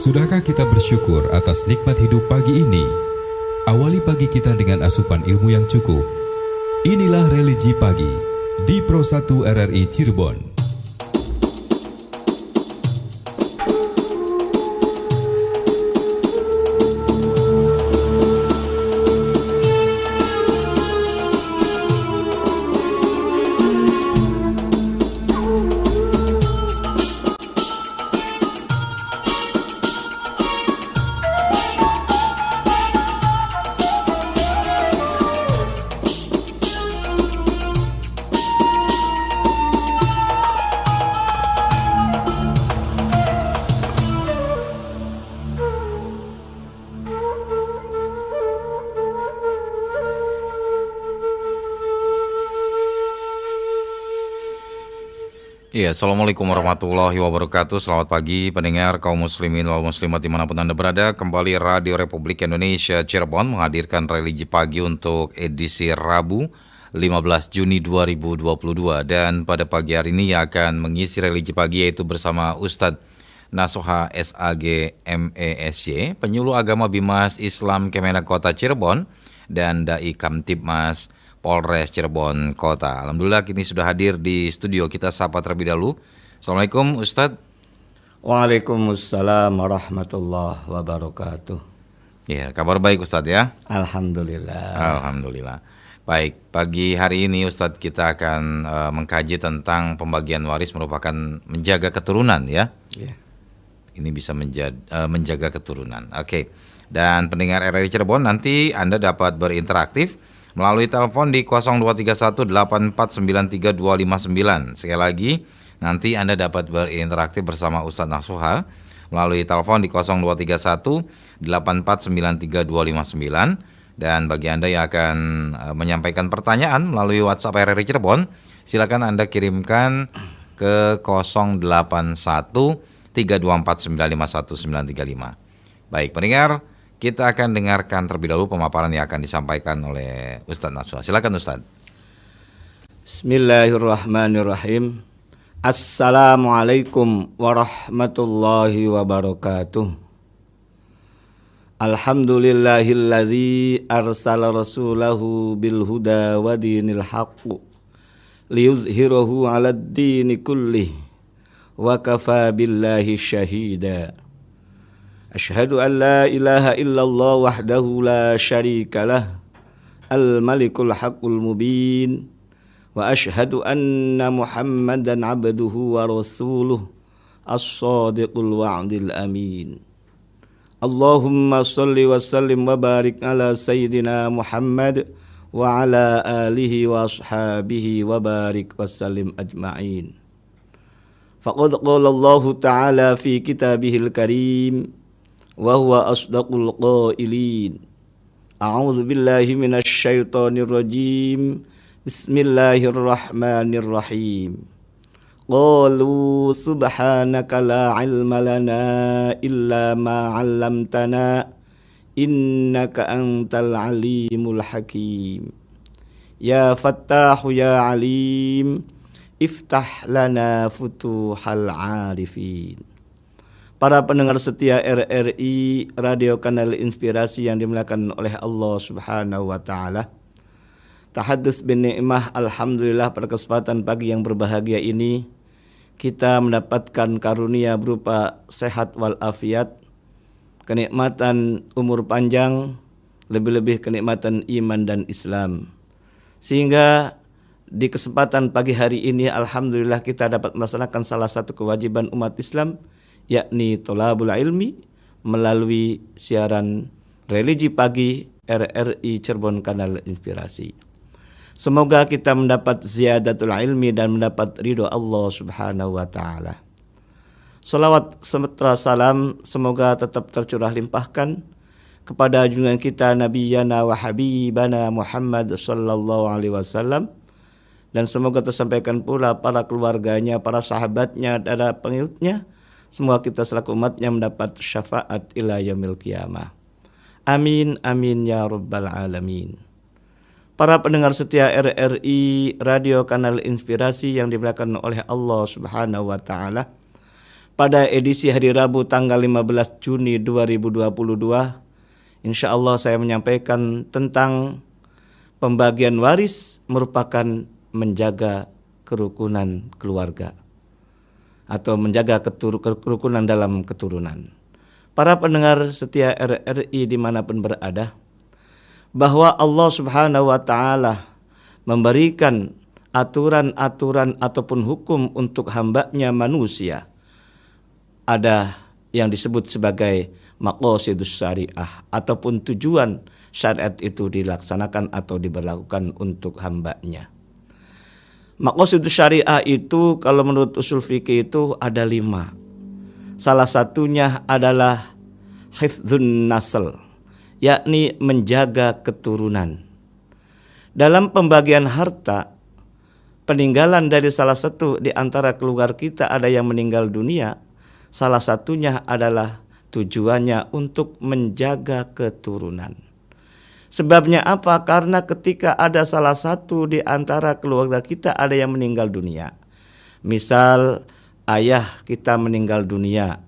Sudahkah kita bersyukur atas nikmat hidup pagi ini? Awali pagi kita dengan asupan ilmu yang cukup. Inilah Religi Pagi di Pro 1 RRI Cirebon. Ya, Assalamualaikum warahmatullahi wabarakatuh. Selamat pagi pendengar kaum muslimin wal muslimat dimanapun Anda berada. Kembali Radio Republik Indonesia Cirebon menghadirkan Religi Pagi untuk edisi Rabu 15 Juni 2022. Dan pada pagi hari ini akan mengisi Religi Pagi yaitu bersama Ustadz Nasuha SAG MESY, penyuluh agama Bimas Islam Kemenak Kota Cirebon, dan Dai Kamtibmas Polres Cirebon Kota. Alhamdulillah kini sudah hadir di studio. Kita sapa terlebih dahulu. Assalamualaikum Ustadz. Waalaikumsalam warahmatullahi wabarakatuh. Ya, kabar baik Ustadz ya? Alhamdulillah. Alhamdulillah. Baik, pagi hari ini Ustadz kita akan mengkaji tentang pembagian waris merupakan menjaga keturunan ya. Yeah. Ini bisa menjaga keturunan. Oke. Dan pendengar RRI Cirebon, nanti Anda dapat berinteraktif melalui telepon di 0231849329. Sekali lagi, nanti Anda dapat berinteraktif bersama Ustadz Nasuha melalui telepon di 0231849329. Dan bagi Anda yang akan menyampaikan pertanyaan melalui WhatsApp RRI Cirebon, silakan Anda kirimkan ke 081324951935. Baik, pendengar, kita akan dengarkan terlebih dahulu pemaparan yang akan disampaikan oleh Ustadz Nasuha. Silakan Ustadz. Bismillahirrahmanirrahim. Assalamualaikum warahmatullahi wabarakatuh. Alhamdulillahilladzi arsala rasulahu bil huda wa dinil haqq liyuzhirahu 'alad dini kullih wa kafa billahi syahida. Asyhadu an la ilaha illallah wahdahu la syarika lah al-malikul haqqul mubin wa asyhadu anna muhammadan abduhu wa rasuluh as-sadiqul wa'dil amin. Allahumma salli wa sallim wa barik ala sayyidina Muhammad wa ala alihi wa ashabihi wa barik wa sallim ajma'in. Faqad qala Allah ta'ala fi kitabihil karim wa huwa asdaqul qailin. A'udzu billahi minasy syaithanir rajim. Bismillahirrahmanirrahim. Qalu subhanaka la ilma lana illa ma 'allamtana innaka antal alimul hakim. Ya Fattahu ya Alim, iftah lana futuhal arifin. Para pendengar setia RRI Radio Kanal Inspirasi yang dimuliakan oleh Allah Subhanahu wa taala. Tahadduts bin ni'mah, alhamdulillah pada kesempatan pagi yang berbahagia ini kita mendapatkan karunia berupa sehat wal afiat, kenikmatan umur panjang, lebih-lebih kenikmatan iman dan Islam. Sehingga di kesempatan pagi hari ini alhamdulillah kita dapat melaksanakan salah satu kewajiban umat Islam, yakni tolabul ilmi melalui siaran Religi Pagi RRI Cirebon Kanal Inspirasi. Semoga kita mendapat ziyadatul ilmi dan mendapat ridho Allah Subhanahu wa taala. Salawat serta salam semoga tetap tercurah limpahkan kepada junjungan kita Nabiyana wa Habibana Muhammad sallallahu alaihi wasallam, dan semoga tersampaikan pula para keluarganya, para sahabatnya, dan pengikutnya. Semoga kita selaku umatnya mendapat syafaat ila yaumil qiyamah. Amin, amin ya rabbal alamin. Para pendengar setia RRI Radio Kanal Inspirasi yang dimuliakan oleh Allah Subhanahu wa taala. pada edisi hari Rabu tanggal 15 Juni 2022. Insya Allah saya menyampaikan tentang pembagian waris merupakan menjaga kerukunan keluarga atau menjaga kerukunan dalam keturunan. Para pendengar setia RRI dimanapun berada, bahwa Allah Subhanahu wa Ta'ala memberikan aturan-aturan ataupun hukum untuk hambanya manusia. Ada yang disebut sebagai maqasidus syariah ataupun tujuan syariat itu dilaksanakan atau diberlakukan untuk hambanya. Maqasidus syariah itu kalau menurut usul fikih itu ada 5. Salah satunya adalah hifdzun nasl, yakni menjaga keturunan. Dalam pembagian harta, peninggalan dari salah satu di antara keluarga kita ada yang meninggal dunia, salah satunya adalah tujuannya untuk menjaga keturunan. Sebabnya apa? Karena ketika ada salah satu di antara keluarga kita ada yang meninggal dunia, misal ayah kita meninggal dunia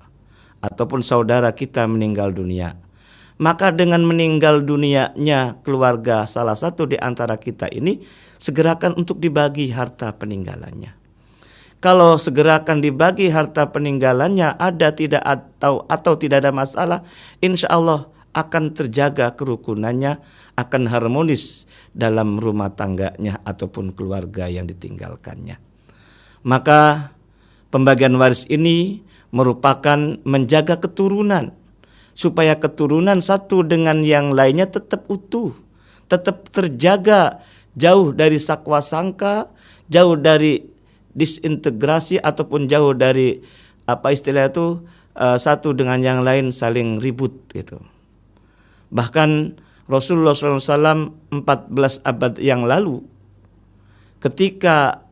ataupun saudara kita meninggal dunia, maka dengan meninggal dunianya keluarga salah satu di antara kita ini, segerakan untuk dibagi harta peninggalannya. Kalau segerakan dibagi harta peninggalannya, ada tidak atau tidak ada masalah, insya Allah akan terjaga kerukunannya, akan harmonis dalam rumah tangganya ataupun keluarga yang ditinggalkannya. Maka pembagian waris ini merupakan menjaga keturunan, supaya keturunan satu dengan yang lainnya tetap utuh, tetap terjaga, jauh dari sakwa sangka, jauh dari disintegrasi ataupun jauh dari satu dengan yang lain saling ribut gitu. Bahkan Rasulullah SAW 14 abad yang lalu, ketika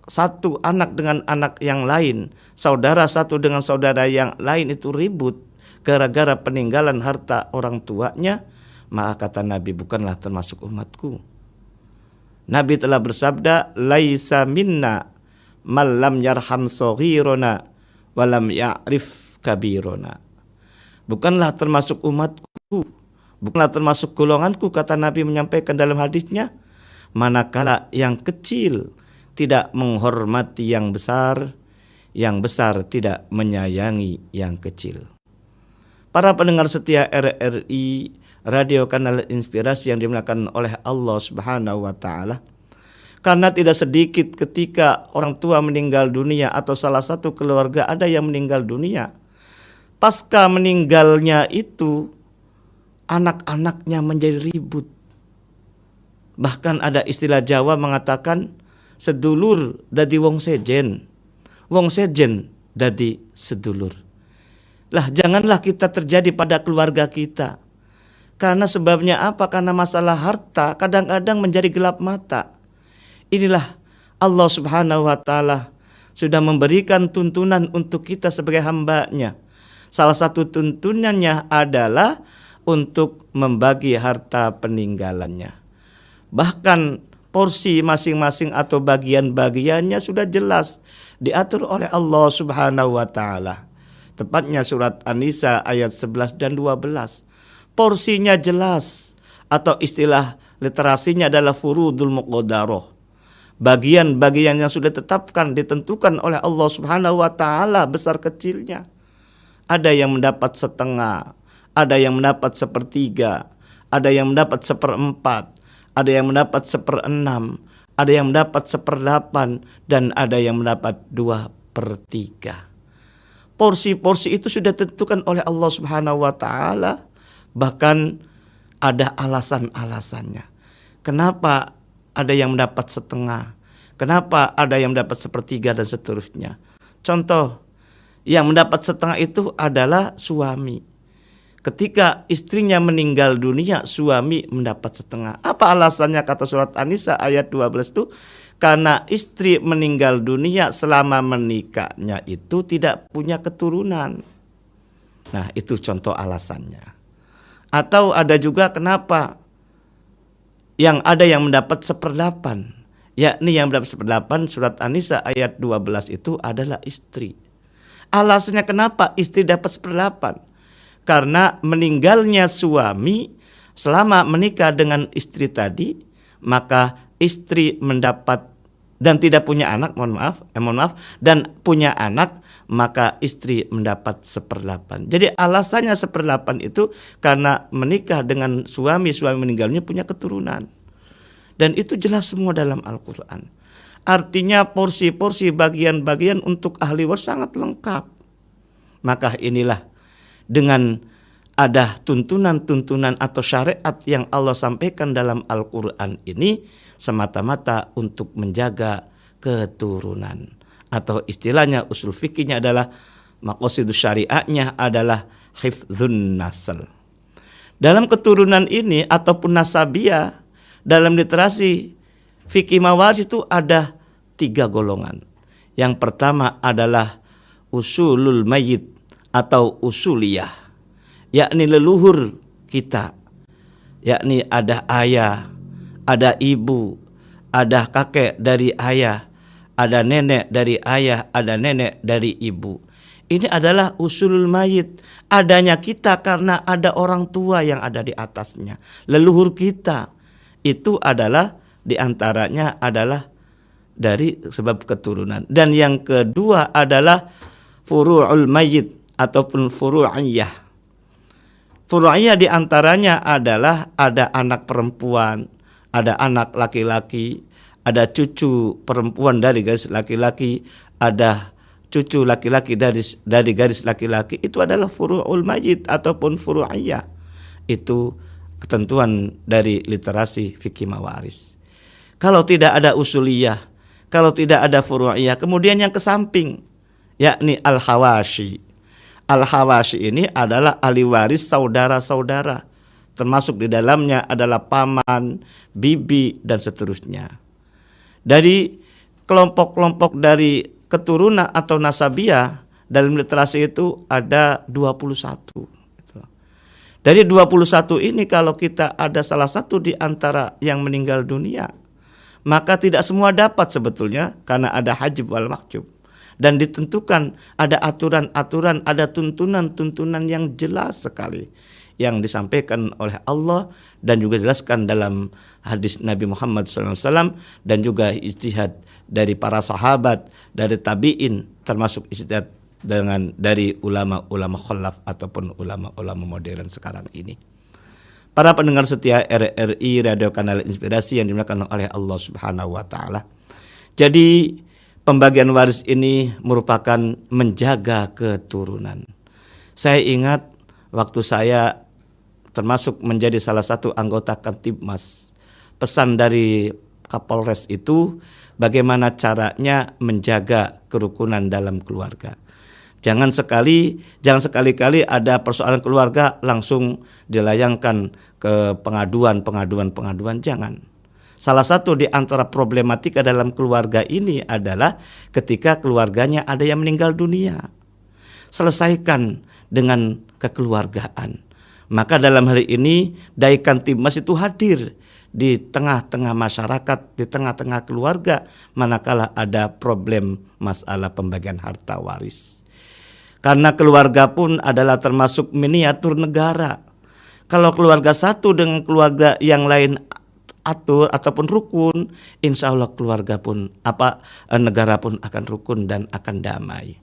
satu anak dengan anak yang lain, saudara satu dengan saudara yang lain itu ribut gara-gara peninggalan harta orang tuanya, maka kata Nabi, bukanlah termasuk umatku. Nabi telah bersabda, laisa minna man lam yarham saghirona walam ya'rif kabirona. Bukanlah termasuk umatku, bukanlah termasuk golonganku, kata Nabi menyampaikan dalam hadisnya, manakala yang kecil tidak menghormati yang besar tidak menyayangi yang kecil. Para pendengar setia RRI, radio kanal inspirasi yang dimuliakan oleh Allah Subhanahu wa Ta'ala, karena tidak sedikit ketika orang tua meninggal dunia atau salah satu keluarga ada yang meninggal dunia, pasca meninggalnya itu anak-anaknya menjadi ribut. Bahkan ada istilah Jawa mengatakan sedulur dadi wong sejen dadi sedulur. Lah, janganlah kita terjadi pada keluarga kita. Karena sebabnya apa? Karena masalah harta kadang-kadang menjadi gelap mata. Inilah Allah Subhanahu wa Ta'ala sudah memberikan tuntunan untuk kita sebagai hambanya. Salah satu tuntunannya adalah untuk membagi harta peninggalannya. Bahkan porsi masing-masing atau bagian-bagiannya sudah jelas diatur oleh Allah Subhanahu wa Ta'ala. Tepatnya surat An-Nisa ayat 11 dan 12. Porsinya jelas, atau istilah literasinya adalah furudul muqaddarah. Bagian-bagian yang sudah ditetapkan, ditentukan oleh Allah Subhanahu wa Ta'ala besar kecilnya. Ada yang mendapat setengah, ada yang mendapat sepertiga, ada yang mendapat seperempat, ada yang mendapat seperenam, ada yang mendapat seperdelapan, dan ada yang mendapat 2/3. Porsi-porsi itu sudah ditentukan oleh Allah Subhanahu wa Ta'ala. Bahkan ada alasan-alasannya. Kenapa ada yang mendapat setengah? Kenapa ada yang mendapat sepertiga dan seterusnya? Contoh, yang mendapat setengah itu adalah suami. Ketika istrinya meninggal dunia, suami mendapat setengah. Apa alasannya? Kata surat An-Nisa ayat 12 itu, karena istri meninggal dunia selama menikahnya itu tidak punya keturunan. Nah, itu contoh alasannya. Atau ada juga kenapa yang ada yang mendapat 1/8, yakni yang mendapat 1/8 surat An-Nisa ayat 12 itu adalah istri. Alasannya kenapa istri dapat 1/8? Karena meninggalnya suami selama menikah dengan istri tadi, maka istri mendapat dan tidak punya anak, mohon maaf, dan punya anak, maka istri mendapat 1/8. Jadi alasannya 1/8 itu karena menikah dengan suami meninggalnya punya keturunan. Dan itu jelas semua dalam Al-Quran. Artinya porsi-porsi bagian-bagian untuk ahli waris sangat lengkap. Maka inilah dengan ada tuntunan-tuntunan atau syariat yang Allah sampaikan dalam Al-Quran ini semata-mata untuk menjaga keturunan. Atau istilahnya usul fikihnya adalah maqasidus syariatnya adalah hifdzun nasl. Dalam keturunan ini ataupun nasabiyah, dalam literasi fikih mawaris itu ada 3 golongan. Yang pertama adalah usulul mayyit atau usuliyah, yakni leluhur kita, yakni ada ayah, ada ibu, ada kakek dari ayah, ada nenek dari ayah, ada nenek dari ibu. Ini adalah usulul mayyit, adanya kita karena ada orang tua yang ada di atasnya. Leluhur kita itu adalah diantaranya adalah dari sebab keturunan. Dan yang kedua adalah furu'ul mayyit ataupun furu'iyah. Furu'iyah diantaranya adalah ada anak perempuan, ada anak laki-laki, ada cucu perempuan dari garis laki-laki, ada cucu laki-laki dari garis laki-laki. Itu adalah furu'ul mayyit ataupun furu'iyah. Itu ketentuan dari literasi fikih mawaris. Kalau tidak ada usuliyah, kalau tidak ada furu'iyah, kemudian yang ke samping, yakni al-hawashi. Al-hawashi ini adalah ahli waris saudara-saudara, termasuk di dalamnya adalah paman, bibi, dan seterusnya. Dari kelompok-kelompok dari keturunan atau nasabiyah, dalam literasi itu ada 21. Dari 21 ini kalau kita ada salah satu di antara yang meninggal dunia, maka tidak semua dapat sebetulnya karena ada hajib wal mahjub. Dan ditentukan ada aturan-aturan, ada tuntunan-tuntunan yang jelas sekali yang disampaikan oleh Allah dan juga dijelaskan dalam hadis Nabi Muhammad SAW dan juga ijtihad dari para sahabat, dari tabi'in, termasuk ijtihad dari ulama-ulama khalaf ataupun ulama-ulama modern sekarang ini. Para pendengar setia RRI Radio Kanal Inspirasi yang dimuliakan oleh Allah Subhanahu wa taala. Jadi pembagian waris ini merupakan menjaga keturunan. Saya ingat waktu saya termasuk menjadi salah satu anggota Kantibmas, pesan dari Kapolres itu bagaimana caranya menjaga kerukunan dalam keluarga. Jangan sekali-kali ada persoalan keluarga langsung dilayangkan ke pengaduan, jangan. Salah satu di antara problematika dalam keluarga ini adalah ketika keluarganya ada yang meninggal dunia. Selesaikan dengan kekeluargaan. Maka dalam hal ini Dai Kantibmas itu hadir di tengah-tengah masyarakat, di tengah-tengah keluarga manakala ada problem masalah pembagian harta waris. Karena keluarga pun adalah termasuk miniatur negara. Kalau keluarga satu dengan keluarga yang lain atur ataupun rukun, insya Allah negara pun akan rukun dan akan damai.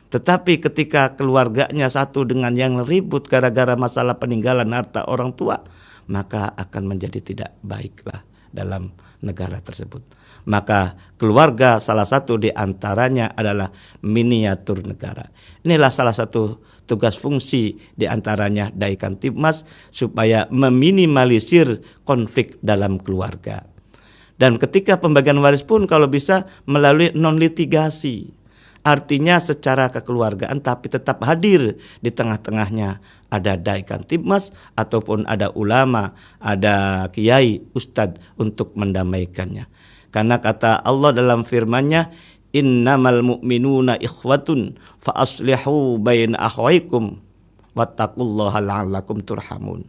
Tetapi ketika keluarganya satu dengan yang ribut gara-gara masalah peninggalan harta orang tua, maka akan menjadi tidak baiklah dalam negara tersebut. Maka keluarga salah satu di antaranya adalah miniatur negara. Inilah salah satu tugas fungsi di antaranya Dai Kantibmas supaya meminimalisir konflik dalam keluarga. Dan ketika pembagian waris pun kalau bisa melalui non-litigasi. Artinya secara kekeluargaan tapi tetap hadir di tengah-tengahnya ada Dai Kantibmas ataupun ada ulama, ada kiai, ustadz untuk mendamaikannya. Karena kata Allah dalam firman-Nya, innamal mu'minuna ikhwatun fa aslihu baina akhwaikum wattaqullaha la'allakum turhamun.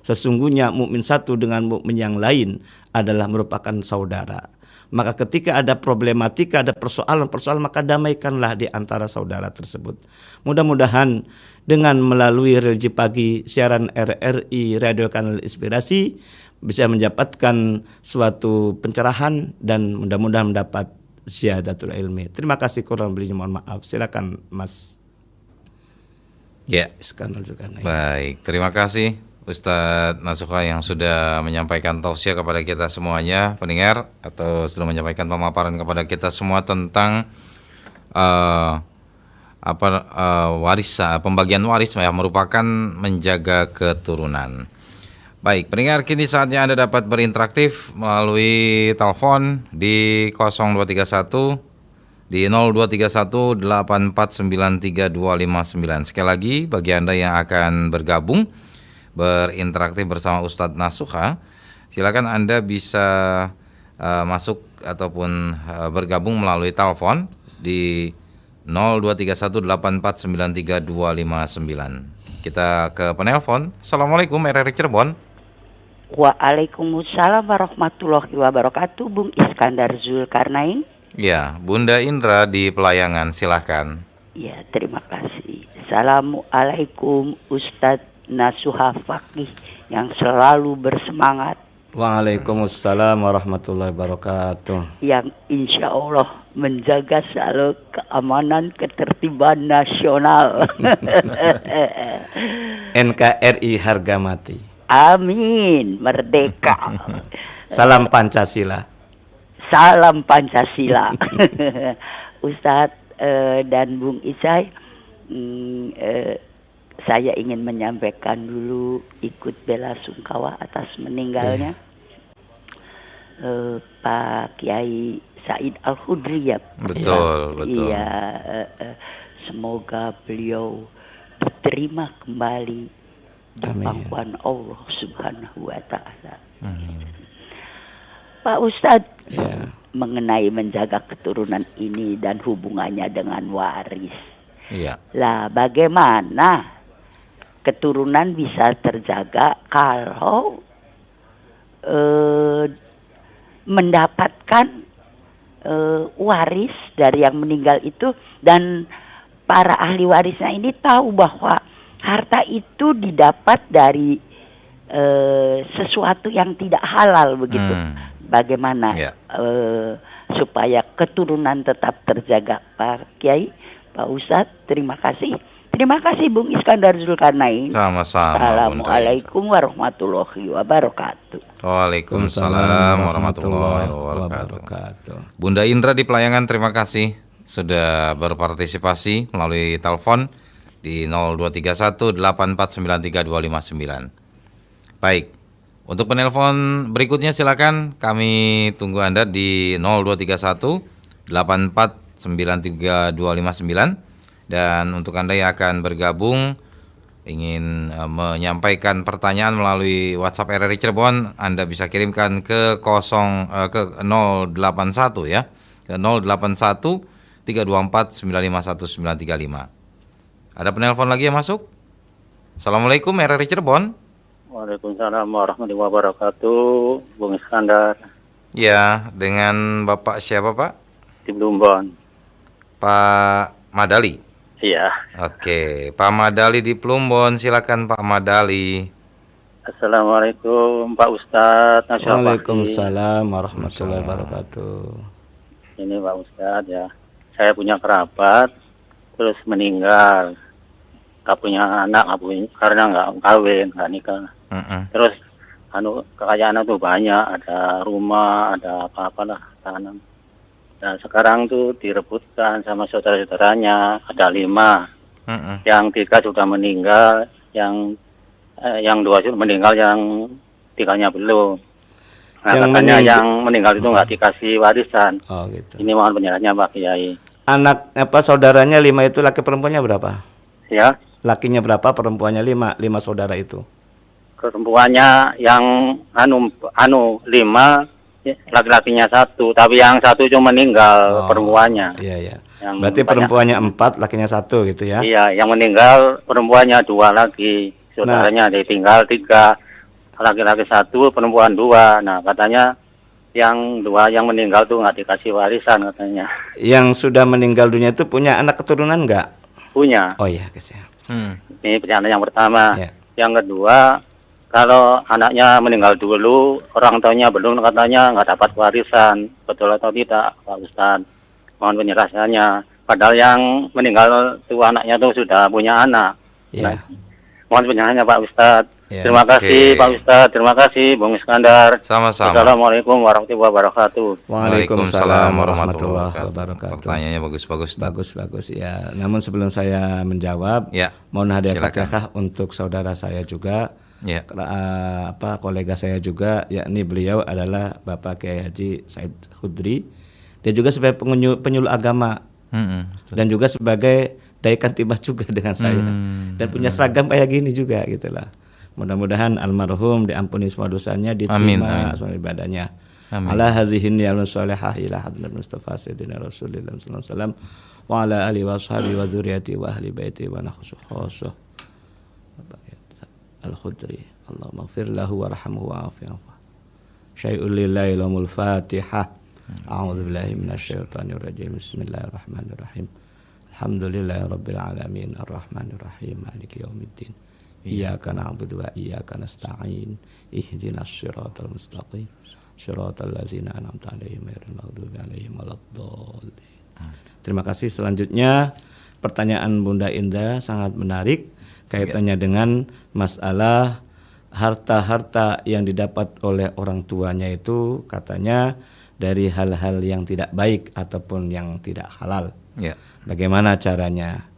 Sesungguhnya mukmin satu dengan mukmin yang lain adalah merupakan saudara. Maka ketika ada problematika, ada persoalan-persoalan, maka damaikanlah di antara saudara tersebut. Mudah-mudahan dengan melalui religi pagi siaran RRI Radio Kanal Inspirasi bisa mendapatkan suatu pencerahan dan mudah-mudahan mendapat ziyadatul ilmi. Terima kasih, kurang lebihnya mohon maaf. Silakan Mas. Ya. Iskandar Zulkarnain. Baik, terima kasih Ustadz Nasuha yang sudah menyampaikan tausiah kepada kita semuanya pendengar, atau sudah menyampaikan pemaparan kepada kita semua tentang pembagian waris ya, merupakan menjaga keturunan. Baik, pendengar, kini saatnya Anda dapat berinteraksi melalui telepon di 0231 di 0231 84932259. Sekali lagi bagi Anda yang akan bergabung berinteraksi bersama Ustadz Nasuha, silakan Anda bisa masuk ataupun bergabung melalui telepon di 023184932259. Kita ke penelpon. Assalamualaikum, RRI Cirebon. Waalaikumsalam warahmatullahi wabarakatuh. Bung Iskandar Zulkarnain. Ya, Bunda Indra di Pelayangan, silakan. Ya, terima kasih. Assalamualaikum Ustadz Nasuha Fakih yang selalu bersemangat. Waalaikumsalam warahmatullahi wabarakatuh. Yang insya Allah menjaga selalu keamanan ketertiban nasional. NKRI harga mati. Amin. Merdeka. Salam Pancasila. Salam Pancasila. Ustadz dan Bung Isai, saya ingin menyampaikan dulu ikut bela sungkawa atas meninggalnya Pak Kiai Said Al-Khudri ya. Betul. Iya, semoga beliau diterima kembali di pangkuan Allah Subhanahu wa Ta'ala. Pak Ustadz, mengenai menjaga keturunan ini dan hubungannya dengan waris. Iya. Lah, bagaimana keturunan bisa terjaga kalau mendapatkan waris dari yang meninggal itu, dan para ahli warisnya ini tahu bahwa harta itu didapat dari sesuatu yang tidak halal begitu. Bagaimana supaya keturunan tetap terjaga, Pak Kiai, Pak Ustadz? Terima kasih. Terima kasih Bung Iskandar Zulkarnain. Sama-sama. Assalamualaikum warahmatullahi wabarakatuh. Waalaikumsalam warahmatullahi wabarakatuh. Bunda Indra di Pelayangan, terima kasih sudah berpartisipasi melalui telepon di 0231 84932259. Baik, untuk penelpon berikutnya silakan kami tunggu Anda di 0231 84932259. Dan untuk Anda yang akan bergabung ingin menyampaikan pertanyaan melalui WhatsApp RRI Cirebon, Anda bisa kirimkan ke 081 ya, ke 081 324 951935. Ada penelpon lagi yang masuk? Assalamualaikum RRI Cirebon. Waalaikumsalam warahmatullahi wabarakatuh, Bung Iskandar. Ya, dengan Bapak siapa Pak? Di Plumbon. Pak Madali. Iya. Oke, Pak Madali di Plumbon, silakan Pak Madali. Assalamualaikum Pak Ustadz. Waalaikumsalam warahmatullahi wabarakatuh. Ini Pak Ustadz ya, saya punya kerabat terus meninggal, nggak punya anak, karena nggak kawin, nggak nikah. Terus kekayaan itu banyak, ada rumah, ada apa-apalah tanam. Nah sekarang tuh direbutkan sama saudara-saudaranya, ada 5. Yang 3 sudah meninggal, yang 2 sudah meninggal, yang 3-nya belum. Nah katanya yang meninggal itu nggak dikasih warisan. Oh gitu. Ini mohon penjelasannya Pak Kiai. Anak saudaranya 5 itu, laki perempuannya berapa? Ya. Lakinya berapa, perempuannya 5 saudara itu? Perempuannya yang 5, laki-lakinya 1, tapi yang 1 cuma meninggal perempuannya. Iya. Berarti perempuannya 4, lakinya 1 gitu ya? Iya, yang meninggal perempuannya 2 lagi, saudaranya ditinggal 3, laki-laki 1, perempuan 2. Nah katanya yang dua yang meninggal tuh nggak dikasih warisan katanya. Yang sudah meninggal dunia itu punya anak keturunan nggak? Punya. Oh iya, kasihan. Ini pertanyaan yang pertama. Ya. Yang kedua, kalau anaknya meninggal dulu, orang tuanya belum, katanya nggak dapat warisan. Betul atau tidak, Pak Ustadz? Mohon penjelasannya. Padahal yang meninggal itu anaknya tuh sudah punya anak. Ya. Nah, mohon penjelasannya Pak Ustadz. Ya. Terima kasih Pak Ustadz, terima kasih Bung Iskandar. Sama-sama. Assalamualaikum warahmatullahi wabarakatuh. Waalaikumsalam warahmatullahi wabarakatuh. Pertanyaannya bagus-bagus, Ustaz. Bagus ya. Namun sebelum saya menjawab, mohon hadiah Fatihah untuk saudara saya juga, kolega saya juga, yakni beliau adalah Bapak Kiai Haji Said Khudri. Dia juga sebagai penyuluh agama dan juga sebagai dai kantibah juga dengan saya, dan punya seragam kayak gini juga gitulah. Mudah-mudahan almarhum diampuni semua dosanya, diterima semua ibadahnya. Ala hadhihi niyyatun shalihah ila hadrat Mustafa sayyidina Rasulillah sallallahu alaihi wasallam wa ala alihi wa sahbihi wa dzurriyyati wa ahli baiti wa nakhsu khassah. Al-Khudri, Allahumma ighfir lahu warhamhu wa'afihi. Syai'ul lillahi lamul Fatihah. A'udzu billahi minasyaitonir rajim. Bismillahirrahmanirrahim. Alhamdulillahirabbil alamin arrahmanir rahim maliki yaumiddin. Iyyaka na'budu wa iyyaka nasta'in. Ihdinas siratal mustaqim. Siratal ladzina an'amta 'alaihim ghairil maghdubi 'alaihim waladdallin. Terima kasih. Selanjutnya pertanyaan Bunda Indah sangat menarik kaitannya dengan masalah harta-harta yang didapat oleh orang tuanya itu katanya dari hal-hal yang tidak baik ataupun yang tidak halal. Bagaimana caranya?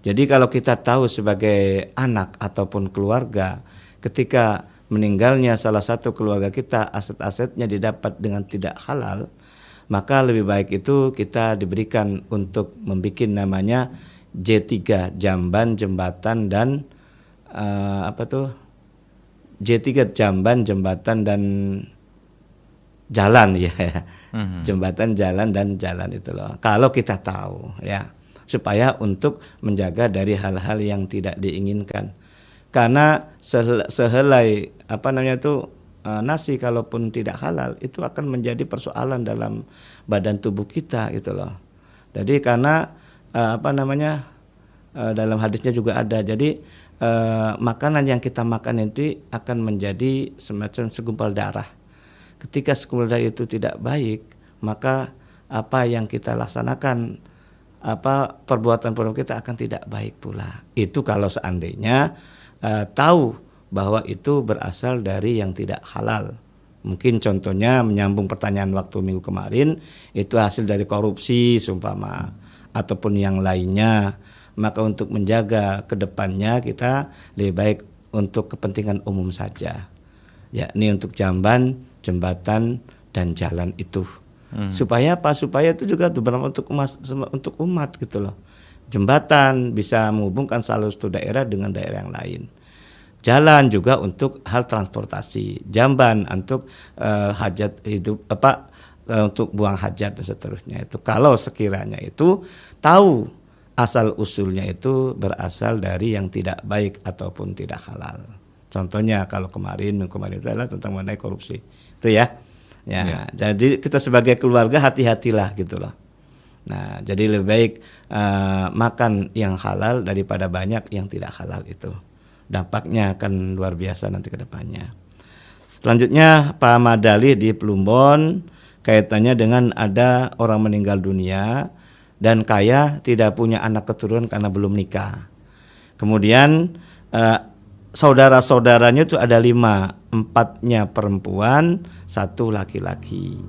Jadi kalau kita tahu sebagai anak ataupun keluarga, ketika meninggalnya salah satu keluarga kita, aset-asetnya didapat dengan tidak halal, maka lebih baik itu kita diberikan untuk membuat namanya J3, jamban, jembatan dan J3, jamban, jembatan dan jalan ya. Jembatan, jalan dan jalan itu loh. Kalau kita tahu ya, supaya untuk menjaga dari hal-hal yang tidak diinginkan. Karena sehelai nasi kalaupun tidak halal itu akan menjadi persoalan dalam badan tubuh kita gitu loh. Jadi karena dalam hadisnya juga ada. Jadi makanan yang kita makan nanti akan menjadi semacam segumpal darah. Ketika segumpal darah itu tidak baik, maka apa yang kita laksanakan, perbuatan kita akan tidak baik pula. Itu kalau seandainya tahu bahwa itu berasal dari yang tidak halal. Mungkin contohnya menyambung pertanyaan waktu minggu kemarin, itu hasil dari korupsi sumpama ataupun yang lainnya. Maka untuk menjaga kedepannya kita lebih baik untuk kepentingan umum saja, yakni untuk jamban, jembatan dan jalan itu. Supaya apa? Supaya itu juga bermanfaat untuk umat gitu loh. Jembatan bisa menghubungkan salah satu daerah dengan daerah yang lain. Jalan juga untuk hal transportasi. Jamban untuk hajat hidup untuk buang hajat dan seterusnya itu. Kalau sekiranya itu tahu asal usulnya itu berasal dari yang tidak baik ataupun tidak halal. Contohnya kalau kemarin itu adalah tentang mengenai korupsi. Itu ya. Jadi kita sebagai keluarga hati-hatilah gitu loh. Nah, jadi lebih baik makan yang halal daripada banyak yang tidak halal itu. Dampaknya akan luar biasa nanti ke depannya. Selanjutnya Pak Madali di Plumbon, kaitannya dengan ada orang meninggal dunia dan kaya tidak punya anak keturunan karena belum nikah. Kemudian saudara-saudaranya itu ada 5, 4-nya perempuan, 1 laki-laki.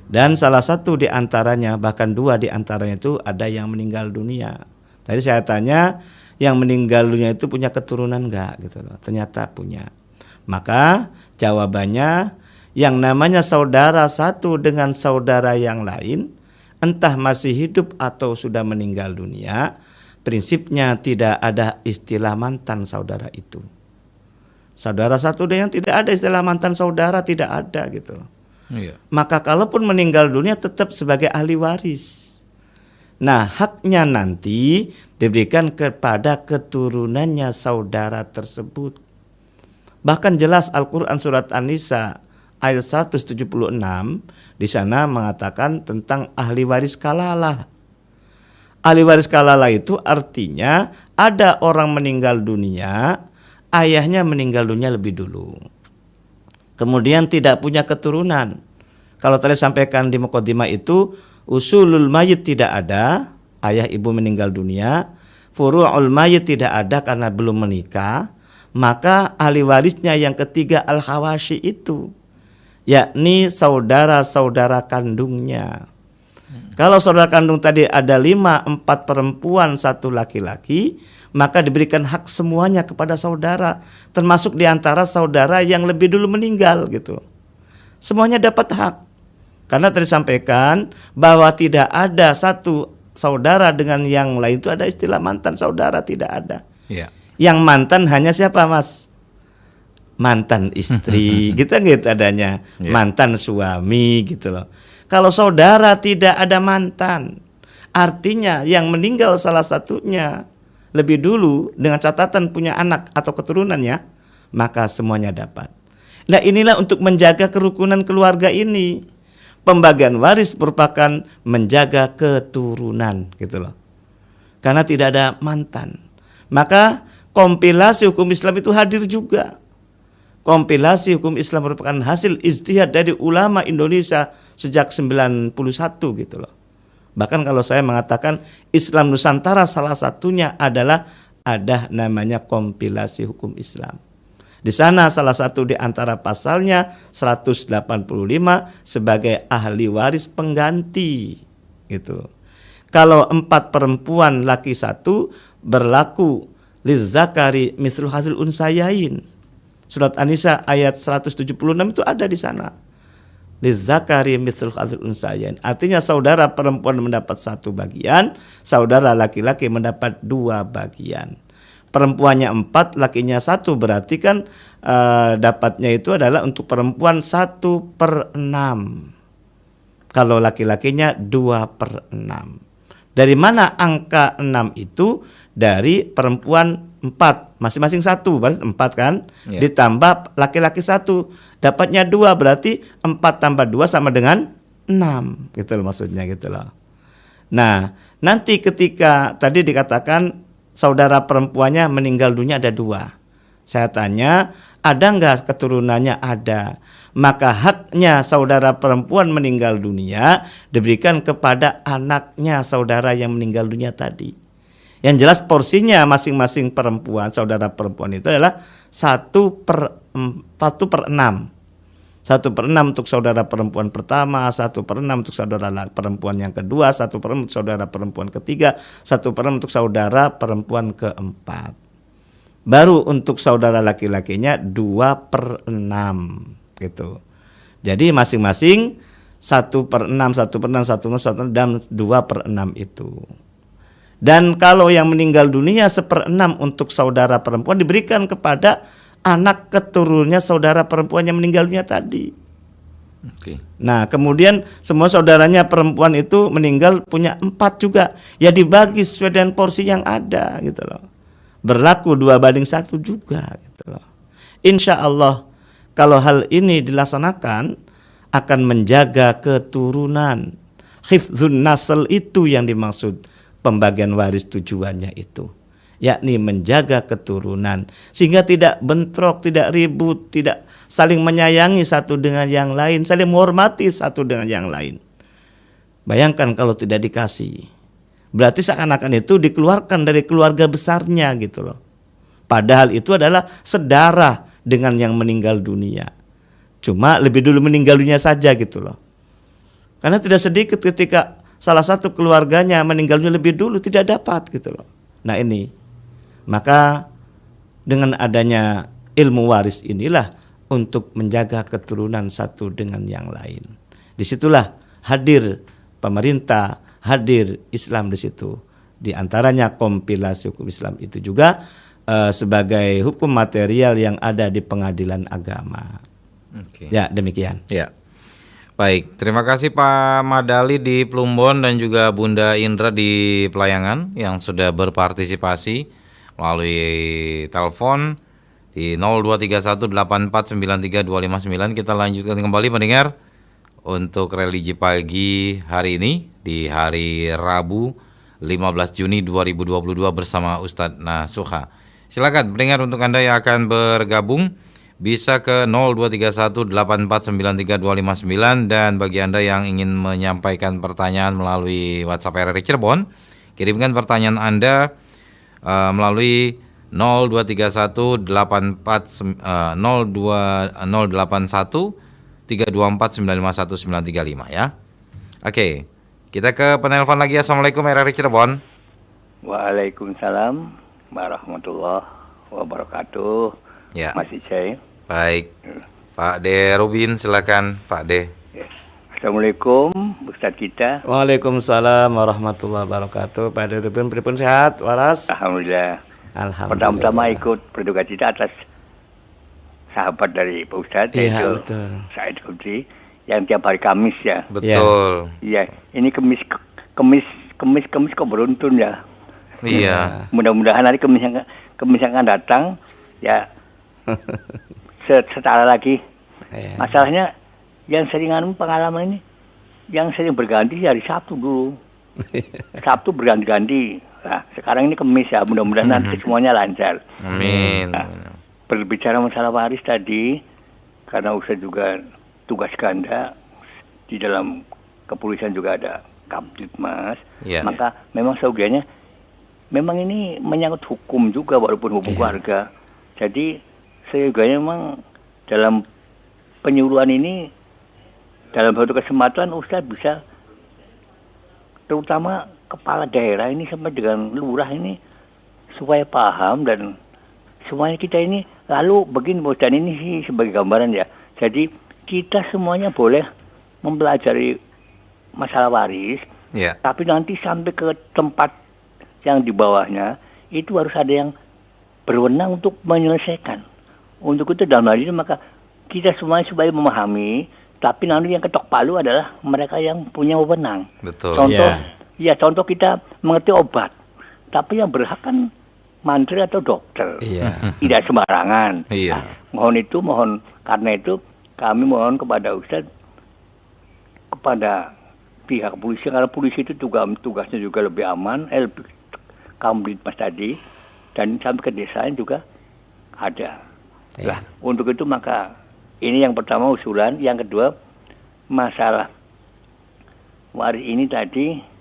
Dan salah satu di antaranya, bahkan 2 di antaranya itu ada yang meninggal dunia. Tadi saya tanya, yang meninggal dunia itu punya keturunan enggak gitu loh. Ternyata punya. Maka jawabannya yang namanya saudara satu dengan saudara yang lain, entah masih hidup atau sudah meninggal dunia, prinsipnya tidak ada istilah mantan saudara itu. Saudara satu dengan tidak ada istilah mantan saudara, tidak ada gitu. Maka kalaupun meninggal dunia tetap sebagai ahli waris. Nah, haknya nanti diberikan kepada keturunannya saudara tersebut. Bahkan jelas Al-Quran surat An-Nisa ayat 176 di sana mengatakan tentang ahli waris kalalah. Ahli waris kalalah itu artinya ada orang meninggal dunia, ayahnya meninggal dunia lebih dulu. Kemudian tidak punya keturunan. Kalau tadi sampaikan di mukadimah itu usulul mayit tidak ada, ayah ibu meninggal dunia, furu'ul mayit tidak ada karena belum menikah, maka ahli warisnya yang ketiga al-hawashi itu, yakni saudara-saudara kandungnya. Kalau saudara kandung tadi ada 5, 4 perempuan, 1 laki-laki, maka diberikan hak semuanya kepada saudara, termasuk diantara saudara yang lebih dulu meninggal gitu. Semuanya dapat hak. Karena tadi sampaikan bahwa tidak ada satu saudara dengan yang lain, itu ada istilah mantan saudara, tidak ada. Yeah. Yang mantan hanya siapa, Mas? Mantan istri, gitu adanya. Yeah. Mantan suami gitu loh. Kalau saudara tidak ada mantan, artinya yang meninggal salah satunya lebih dulu dengan catatan punya anak atau keturunannya, maka semuanya dapat. Nah, inilah untuk menjaga kerukunan keluarga ini. Pembagian waris merupakan menjaga keturunan gitu loh. Karena tidak ada mantan. Maka kompilasi hukum Islam itu hadir juga. Kompilasi hukum Islam merupakan hasil ijtihad dari ulama Indonesia sejak 91 gitu loh. Bahkan kalau saya mengatakan Islam Nusantara salah satunya adalah ada namanya kompilasi hukum Islam. Di sana salah satu di antara pasalnya 185 sebagai ahli waris pengganti gitu. Kalau 4 perempuan laki 1 berlaku lizzakari mithlu hadzal unsayain. Surat An-Nisa ayat 176 itu ada di sana. Lizzakari mithlu hadzal unsayain. Artinya saudara perempuan mendapat 1 bagian, saudara laki-laki mendapat 2 bagian. Perempuannya 4, lakinya 1, berarti kan dapatnya itu adalah untuk perempuan 1/6. Kalau laki-lakinya 2/6. Dari mana angka 6 itu? Dari perempuan 4, masing-masing 1, berarti 4 kan? Yeah. Ditambah laki-laki 1, dapatnya 2, berarti 4 tambah 2 sama dengan 6. Gitu loh maksudnya gitu loh. Nah, nanti ketika tadi dikatakan saudara perempuannya meninggal dunia ada 2. Saya tanya, ada enggak keturunannya? Ada. Maka haknya saudara perempuan meninggal dunia diberikan kepada anaknya saudara yang meninggal dunia tadi. Yang jelas porsinya masing-masing perempuan, saudara perempuan itu adalah 1/6. 1/6 untuk saudara perempuan pertama, 1/6 untuk saudara perempuan yang kedua, 1/6 untuk saudara perempuan ketiga, 1/6 untuk saudara perempuan keempat. Baru untuk saudara laki-lakinya 2/6 gitu. Jadi masing-masing 1/6, 1/6, 1/6 dan 2/6 itu. Dan kalau yang meninggal dunia 1/6 untuk saudara perempuan diberikan kepada anak keturunannya saudara perempuan yang meninggal dunia tadi. Okay. Nah, kemudian semua saudaranya perempuan itu meninggal punya 4 juga. Ya dibagi sesuai dengan porsi yang ada gitu loh. Berlaku 2/1 juga gitu loh. Insya Allah kalau hal ini dilaksanakan akan menjaga keturunan. Hifdzun nasl itu yang dimaksud pembagian waris tujuannya itu. Yakni menjaga keturunan sehingga tidak bentrok, tidak ribut, tidak saling menyayangi satu dengan yang lain, saling menghormati satu dengan yang lain. Bayangkan kalau tidak dikasih, berarti seakan-akan itu dikeluarkan dari keluarga besarnya gitu loh. Padahal itu adalah sedarah dengan yang meninggal dunia. Cuma lebih dulu meninggal dunia saja gitu loh. Karena tidak sedikit ketika salah satu keluarganya meninggal dunia lebih dulu tidak dapat gitu loh. Nah ini, maka dengan adanya ilmu waris inilah untuk menjaga keturunan satu dengan yang lain. Disitulah hadir pemerintah, hadir Islam di situ. Di antaranya kompilasi hukum Islam itu juga sebagai hukum material yang ada di pengadilan agama. Okay. Ya demikian. Ya. Baik, terima kasih Pak Madali di Plumbon dan juga Bunda Indra di Pelayangan yang sudah berpartisipasi melalui telepon di 023184932559. Kita lanjutkan kembali pendengar untuk religi pagi hari ini di hari Rabu 15 Juni 2022 bersama Ustadz Nasuha. Silakan pendengar, untuk Anda yang akan bergabung bisa ke 023184932559, dan bagi Anda yang ingin menyampaikan pertanyaan melalui WhatsApp RRI Cirebon, kirimkan pertanyaan Anda melalui 0231-324-935 ya. Oke, kita ke penelpon lagi. Assalamualaikum RRI Cirebon. Waalaikumsalam warahmatullahi wabarakatuh. Ya. Masih saya. Baik, Pak D. Rubin, silakan Pak D. Assalamualaikum Ustadz kita. Waalaikumsalam warahmatullahi wabarakatuh. Pak D. Rubin, pripun sehat waras? Alhamdulillah. Alhamdulillah. Pertama-tama ikut berduka cita atas sahabat dari Pak Ustadz, yaitu Said Kudri, yang tiap hari Kamis ya. Betul. Iya, ini Kamis kok beruntun ya. Iya. Mudah-mudahan hari Kamis yang akan datang ya setara lagi. Masalahnya yang seringan pengalaman ini, yang sering berganti hari Sabtu dulu. Sabtu berganti-ganti. Nah, sekarang ini Kamis ya, mudah-mudahan nanti semuanya lancar. Amin. Nah, berbicara masalah waris tadi, karena Ustaz juga tugas ganda di dalam kepolisian juga ada Kamtibmas, maka memang seyogianya memang ini menyangkut hukum juga walaupun hukum keluarga. Jadi seyogianya memang dalam penyuluhan ini, dalam suatu kesempatan Ustaz bisa, terutama kepala daerah ini sampai dengan lurah ini, supaya paham dan semuanya kita ini lalu begini, dan ini sih sebagai gambaran ya. Jadi kita semuanya boleh mempelajari masalah waris, tapi nanti sampai ke tempat yang di bawahnya itu harus ada yang berwenang untuk menyelesaikan. Untuk itu dalam hal ini maka kita semuanya supaya memahami, tapi nanti yang ketok palu adalah mereka yang punya wewenang. Betul. Contoh kita mengerti obat, tapi yang berhak kan mantri atau dokter, tidak sembarangan. Nah, mohon karena itu kami mohon kepada Ustaz, kepada pihak polisi, karena polisi itu tugasnya juga lebih aman, lebih Kamtibmas tadi, dan sampai ke desanya juga ada. Nah, untuk itu maka ini yang pertama usulan, yang kedua masalah waris ini tadi.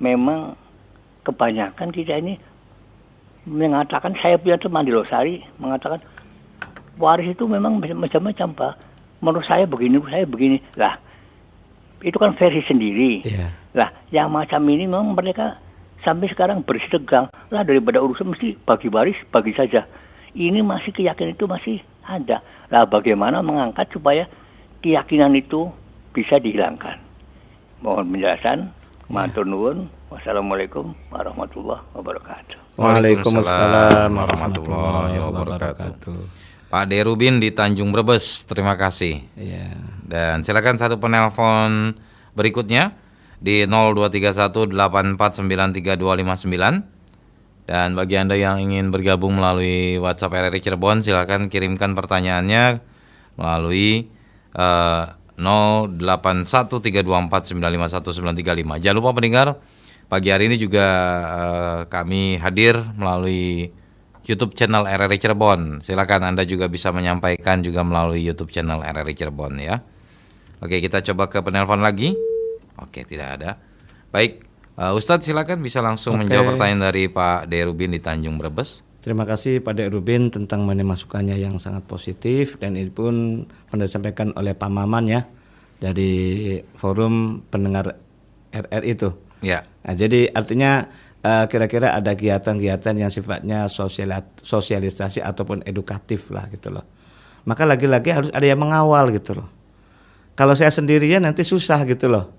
Memang kebanyakan kita ini mengatakan, saya punya teman di Losari mengatakan waris itu memang macam-macam Pak. Menurut saya begini. Lah, itu kan versi sendiri. Lah, yang macam ini memang mereka sampai sekarang bersitegang. Lah, daripada urusan mesti bagi waris, bagi saja. Ini masih keyakinan itu masih ada. Lah, bagaimana mengangkat supaya keyakinan itu bisa dihilangkan? Mohon penjelasan. Matur nuwun. Wassalamualaikum warahmatullahi wabarakatuh. Waalaikumsalam warahmatullahi wabarakatuh. Pak D. Rubin di Tanjung Brebes, terima kasih. Dan silakan satu penelpon berikutnya di 023184932559. Dan bagi Anda yang ingin bergabung melalui WhatsApp RRI Cirebon, silakan kirimkan pertanyaannya melalui 081324951935. Jangan lupa pendengar, pagi hari ini juga kami hadir melalui YouTube channel RRI Cirebon. Silakan Anda juga bisa menyampaikan juga melalui YouTube channel RRI Cirebon ya. Oke, kita coba ke penelpon lagi. Oke, tidak ada. Baik, Ustadz silakan bisa langsung menjawab pertanyaan dari Pak D. Rubin di Tanjung Brebes. Terima kasih Pak D. Rubin tentang masukannya yang sangat positif, dan ini pun pernah disampaikan oleh Pak Maman ya dari forum pendengar RRI itu. Nah, jadi artinya kira-kira ada kegiatan-kegiatan yang sifatnya sosialisasi ataupun edukatif lah gitu loh. Maka lagi-lagi harus ada yang mengawal gitu loh. Kalau saya sendirian nanti susah gitu loh.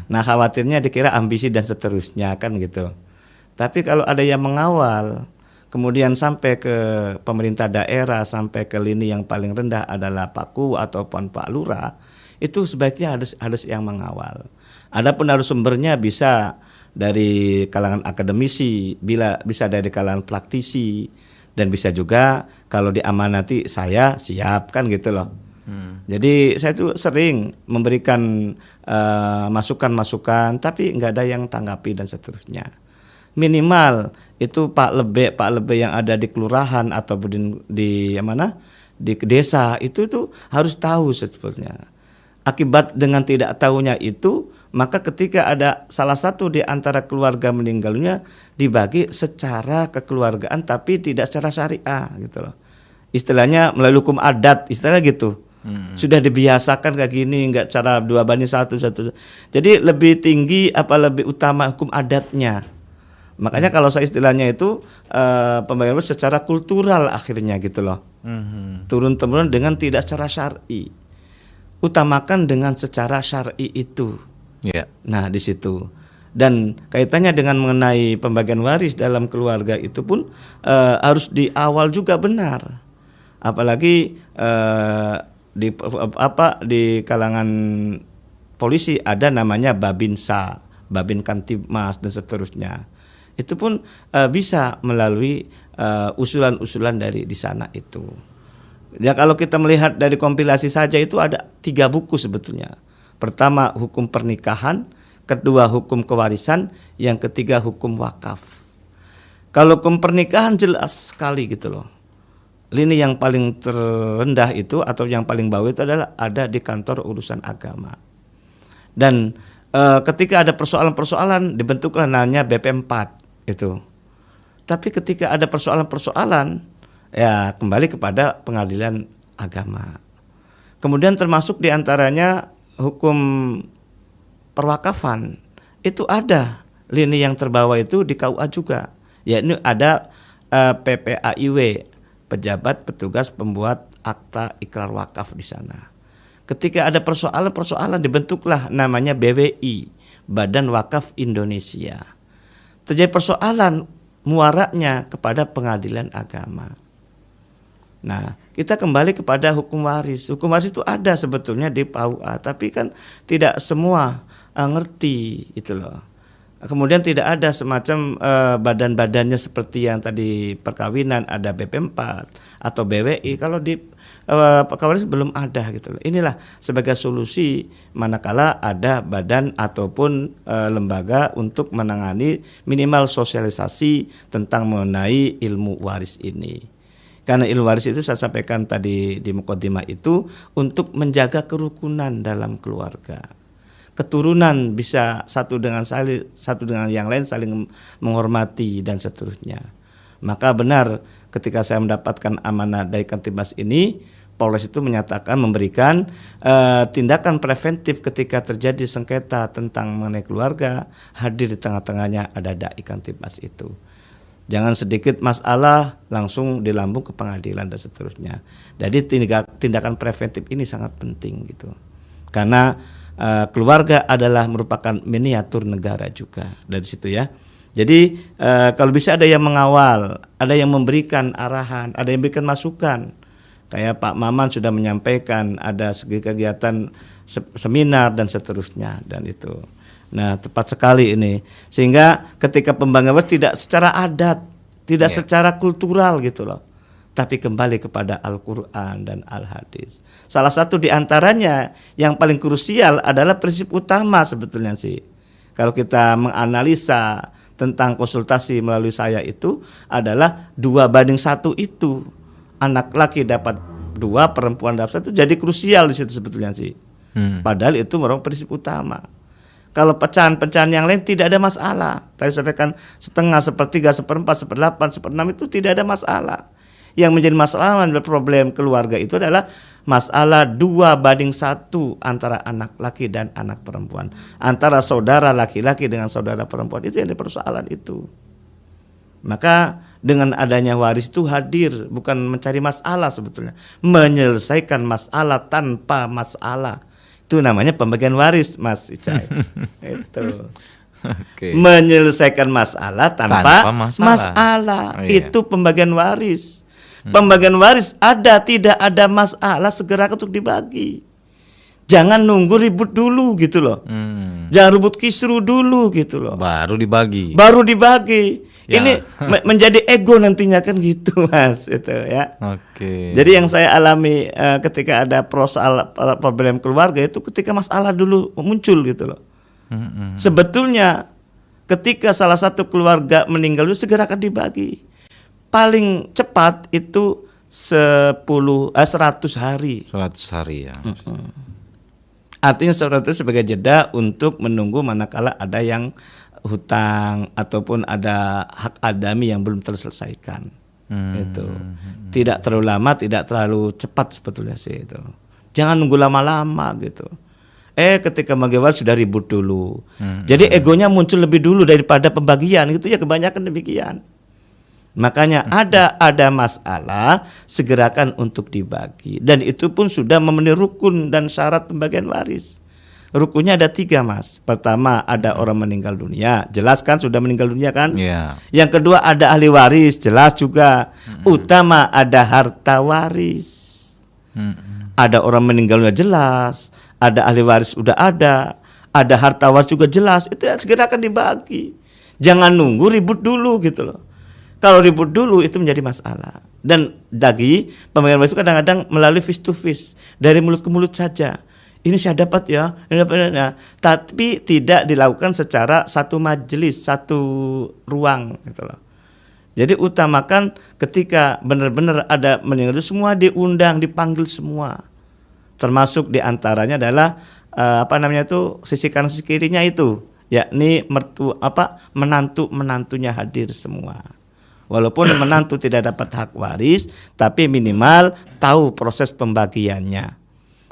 Nah, khawatirnya dikira ambisi dan seterusnya kan gitu. Tapi kalau ada yang mengawal, kemudian sampai ke pemerintah daerah, sampai ke lini yang paling rendah adalah Pak Ku ataupun Pak Lurah, itu sebaiknya harus yang mengawal. Adapun narasumbernya bisa dari kalangan akademisi, bisa dari kalangan praktisi, Dan bisa juga kalau diamanati saya siap kan gitu loh. Jadi saya tuh sering memberikan masukan-masukan, tapi nggak ada yang tanggapi dan seterusnya. Minimal itu Pak Lebe yang ada di kelurahan atau di mana di desa itu tuh harus tahu sebetulnya. Akibat dengan tidak tahunya itu, maka ketika ada salah satu di antara keluarga meninggalnya dibagi secara kekeluargaan tapi tidak secara syariah gitu loh. Istilahnya melalui hukum adat, istilah gitu. Sudah dibiasakan kayak gini, enggak cara 2:1. Jadi lebih tinggi lebih utama hukum adatnya. Makanya kalau saya istilahnya itu pembagian waris secara kultural akhirnya gitu loh. Turun-temurun dengan tidak secara syar'i. Utamakan dengan secara syar'i itu. Yeah. Nah, di situ. Dan kaitannya dengan mengenai pembagian waris dalam keluarga itu pun harus di awal juga benar. Apalagi di kalangan polisi ada namanya Babinsa, Babin Kamtibmas dan seterusnya. Itu pun bisa melalui usulan-usulan dari di sana itu. Ya kalau kita melihat dari kompilasi saja itu ada 3 buku sebetulnya. Pertama hukum pernikahan, kedua hukum kewarisan, yang ketiga hukum wakaf. Kalau hukum pernikahan jelas sekali gitu loh. Lini yang paling terendah itu atau yang paling bawah itu adalah ada di kantor urusan agama. Dan ketika ada persoalan-persoalan dibentuklah namanya BP4 itu. Tapi ketika ada persoalan-persoalan ya kembali kepada pengadilan agama. Kemudian termasuk diantaranya hukum perwakafan itu ada lini yang terbawa itu di KUA juga, yakni ada PPAIW, pejabat petugas pembuat akta ikrar wakaf di sana. Ketika ada persoalan-persoalan dibentuklah namanya BWI, Badan Wakaf Indonesia. Terjadi persoalan muaranya kepada pengadilan agama. Nah, kita kembali kepada hukum waris. Hukum waris itu ada sebetulnya di PAUA, tapi kan tidak semua ngerti itu loh. Kemudian tidak ada semacam badan-badannya seperti yang tadi perkawinan ada BP4 atau BWI. Kalau di perkawinan belum ada gitu loh. Inilah sebagai solusi manakala ada badan ataupun lembaga untuk menangani minimal sosialisasi tentang mengenai ilmu waris ini. Karena ilmu waris itu saya sampaikan tadi di mukadimah itu untuk menjaga kerukunan dalam keluarga. Keturunan bisa satu dengan yang lain saling menghormati dan seterusnya. Maka benar ketika saya mendapatkan amanah dari Kamtibmas ini, Polres itu menyatakan memberikan tindakan preventif ketika terjadi sengketa tentang mengenai keluarga, hadir di tengah-tengahnya ada dai Kamtibmas itu. Jangan sedikit masalah langsung dilambung ke pengadilan dan seterusnya. Jadi tindakan preventif ini sangat penting gitu. Karena keluarga adalah merupakan miniatur negara juga dari situ ya. Jadi kalau bisa ada yang mengawal, ada yang memberikan arahan, ada yang memberikan masukan. Kayak Pak Maman sudah menyampaikan ada segi kegiatan seminar dan seterusnya dan itu. Nah, tepat sekali ini. Sehingga ketika pembagian waris tidak secara adat, tidak secara kultural gitu loh. Tapi kembali kepada Al-Qur'an dan Al-Hadis. Salah satu di antaranya yang paling krusial adalah prinsip utama sebetulnya sih. Kalau kita menganalisa tentang konsultasi melalui saya itu adalah 2:1 itu. Anak laki dapat 2, perempuan dapat 1, jadi krusial di situ sebetulnya sih. Padahal itu merupakan prinsip utama. Kalau pecahan-pecahan yang lain tidak ada masalah. Tadi saya sampaikan setengah, sepertiga, seperempat, seperdelapan, seperenam itu tidak ada masalah. Yang menjadi masalah adalah problem keluarga itu adalah masalah 2:1 antara anak laki dan anak perempuan. Antara saudara laki-laki dengan saudara perempuan itu yang ada persoalan itu. Maka dengan adanya waris itu hadir bukan mencari masalah sebetulnya, menyelesaikan masalah tanpa masalah. Itu namanya pembagian waris, Mas Icai. Itu. Okay. Menyelesaikan masalah tanpa masalah. Oh, iya. Itu pembagian waris. Pembagian waris tidak ada masalah segera untuk dibagi. Jangan nunggu ribut dulu gitu loh. Jangan ribut kisru dulu gitu loh. Baru dibagi. Baru dibagi. Ini menjadi ego nantinya kan gitu Mas itu ya. Oke. Jadi yang saya alami ketika ada problem keluarga itu ketika masalah dulu muncul gitu loh. Sebetulnya ketika salah satu keluarga meninggal itu segera akan dibagi. Paling cepat itu 100 hari. 100 hari ya. Artinya 100 sebagai jeda untuk menunggu manakala ada yang hutang ataupun ada hak adami yang belum terselesaikan. Itu. Tidak terlalu lama, tidak terlalu cepat sebetulnya sih itu. Jangan nunggu lama-lama gitu. Ketika bagi waris sudah ribut dulu. Jadi egonya muncul lebih dulu daripada pembagian gitu ya, kebanyakan demikian. Makanya ada masalah segerakan untuk dibagi, dan itu pun sudah memenuhi rukun dan syarat pembagian waris. Rukunnya ada 3 Mas. Pertama ada orang meninggal dunia, jelas kan sudah meninggal dunia kan. Yang kedua ada ahli waris, jelas juga. Utama ada harta waris. Ada orang meninggal dunia jelas, ada ahli waris udah ada harta waris juga jelas. Itu segera akan dibagi. Jangan nunggu ribut dulu gitu loh. Kalau ribut dulu itu menjadi masalah. Dan lagi pembagian waris itu kadang-kadang melalui face to face, dari mulut ke mulut saja. Ini saya dapat ya, ini dapat ya. Tapi tidak dilakukan secara satu majelis, satu ruang gitu loh. Jadi utamakan ketika benar-benar ada meninggal semua diundang, dipanggil semua. Termasuk diantaranya adalah sisi kanan sisi kirinya itu, yakni menantunya hadir semua. Walaupun menantu tidak dapat hak waris, tapi minimal tahu proses pembagiannya.